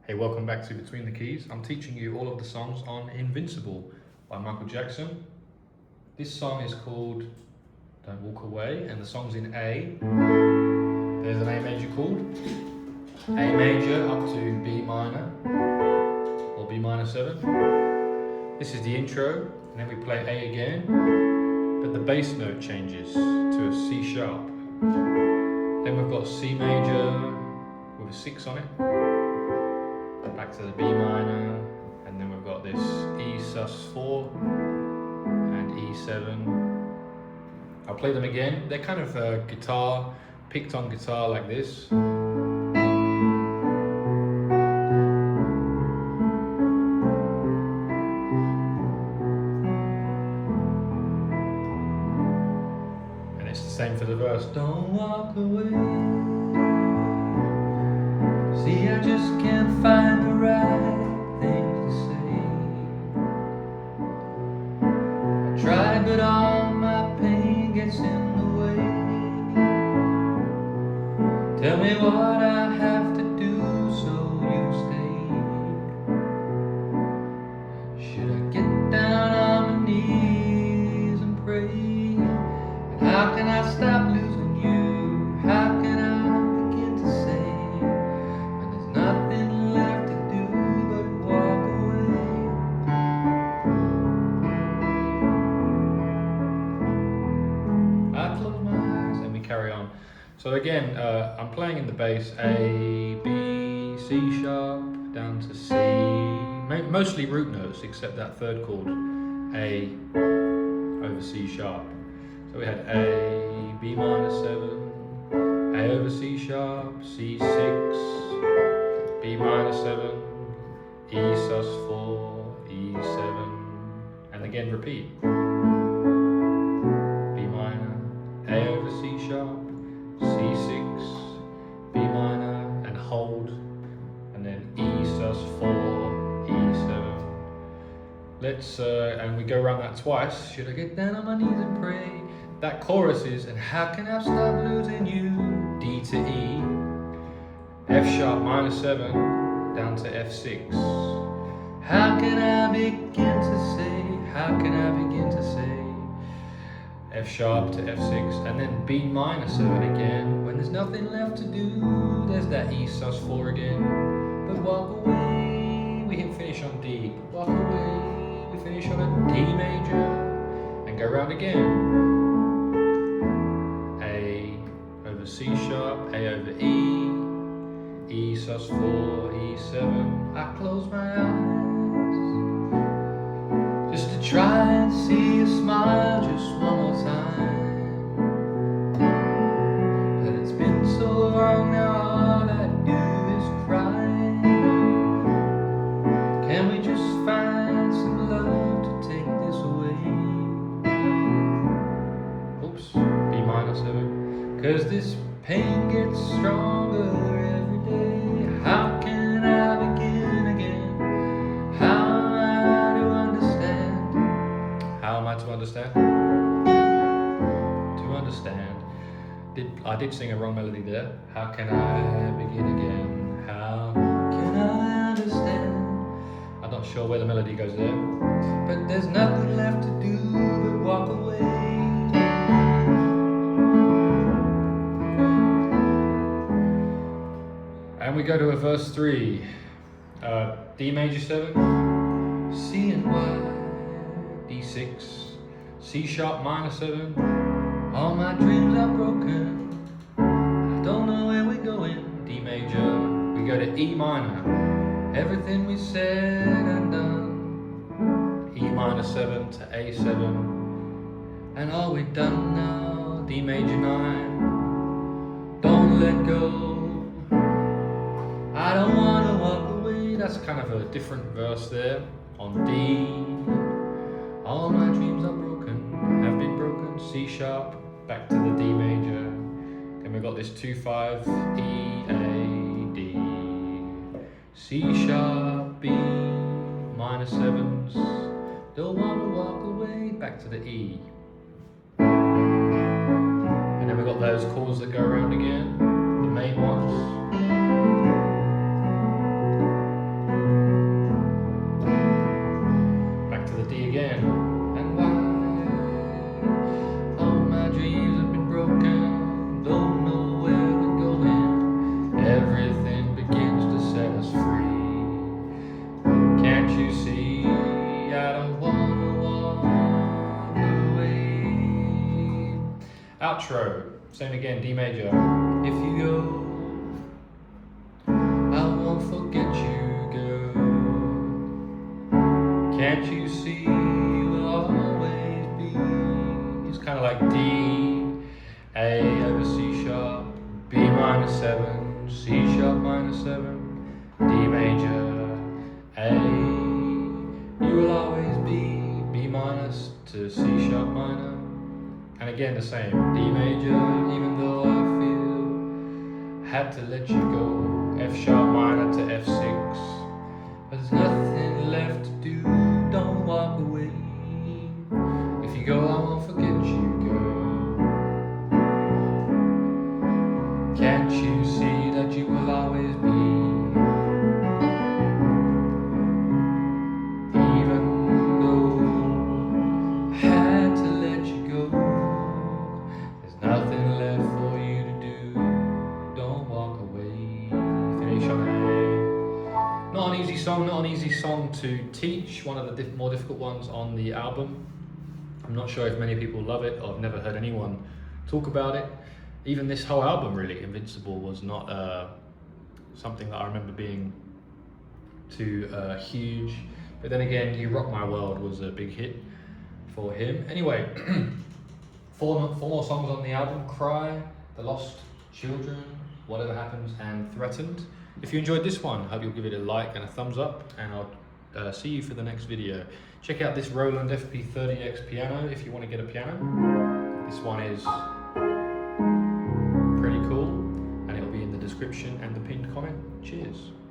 Hey, welcome back to Between the Keys. I'm teaching you all of the songs on Invincible by Michael Jackson. This song is called Don't Walk Away, and the song's in A. There's an A major chord, A major up to B minor, or B minor 7. This is the intro, and then we play A again, but the bass note changes to a C sharp. Then we've got C major with a 6 on it. Back to the B minor, and then we've got this E sus4 and E7. I'll play them again. They're kind of guitar, picked on guitar like this. And it's the same for the verse. Don't walk away. See, I just can't find the right thing to say. I tried, but all my pain gets in the way. Tell me what I have to do so you stay. Should I get down on my knees and pray? And how can I stop losing you? How can I begin to say? Nothing left to do but walk away. I close my eyes and we carry on. So again, I'm playing in the bass A, B, C sharp, down to C. Mostly root notes except that third chord, A over C sharp. So we had A, B minor 7, A over C sharp, C6, B minor 7, E sus4, E7, and again repeat. B minor, A over C sharp, C6, B minor, and hold, and then E sus4, E7. Let's, and we go around that twice. Should I get down on my knees and pray? That chorus is, and how can I stop losing you? D to E. F sharp minor 7 down to F6. How can I begin to say? How can I begin to say? F sharp to F6, and then B minor 7 again. When there's nothing left to do, there's that E sus4 again. But walk away, we hit finish on D. Walk away, we finish on a D major, and go round again. A over C sharp, A over E. E sus4, E7, I close my eyes just to try and see a smile just one more time. But it's been so long now, all I do is cry. Can we just find some love to take this away? Oops, B minor 7, 'cause this pain gets stronger every day. How can I begin again? How am I to understand? How am I to understand? To understand. I did sing a wrong melody there. How can I begin again? How can I understand? I'm not sure where the melody goes there. But there's nothing left to do but walk away. And we go to a verse 3, D major 7, C and Y, D6, C sharp minor 7, all my dreams are broken, I don't know where we're going, D major, we go to E minor, everything we said and done, E minor 7 to A7, and all we've done now, D major 9, don't let go. I don't want to walk away. That's kind of a different verse there on D. All my dreams are broken, have been broken. C sharp, back to the D major. Then we've got this 2-5, E, A, D. C sharp, B, minor 7s. Don't want to walk away, back to the E. And then we've got those chords that go around again, the main ones. outro, same again, D major. If you go, I won't forget you, girl. Can't you see you'll always be? It's kind of like D, A over C sharp, B minor 7, C sharp minor 7, D major, A. You will always be B minus to C sharp minor. And again the same, D major, even though I feel had to let you go. F sharp minor to F6. There's nothing left to do, don't walk away. If you go, I won't forget you, girl. Can't you see that you will always be? Even though I had to let you go, there's nothing left for you to do, don't walk away. Finish on A. Not an easy song to teach, one of the more difficult ones on the album. I'm not sure if many people love it, or I've never heard anyone talk about it. Even this whole album, really, Invincible, was not something that I remember being too huge. But then again, You Rock My World was a big hit for him. Anyway, four more songs on the album: Cry, The Lost Children, Whatever Happens, and Threatened. If you enjoyed this one, I hope you'll give it a like and a thumbs up, and I'll see you for the next video. Check out this Roland FP-30X piano if you want to get a piano. This one is pretty cool, and it'll be in the description and the pinned comment. Cheers.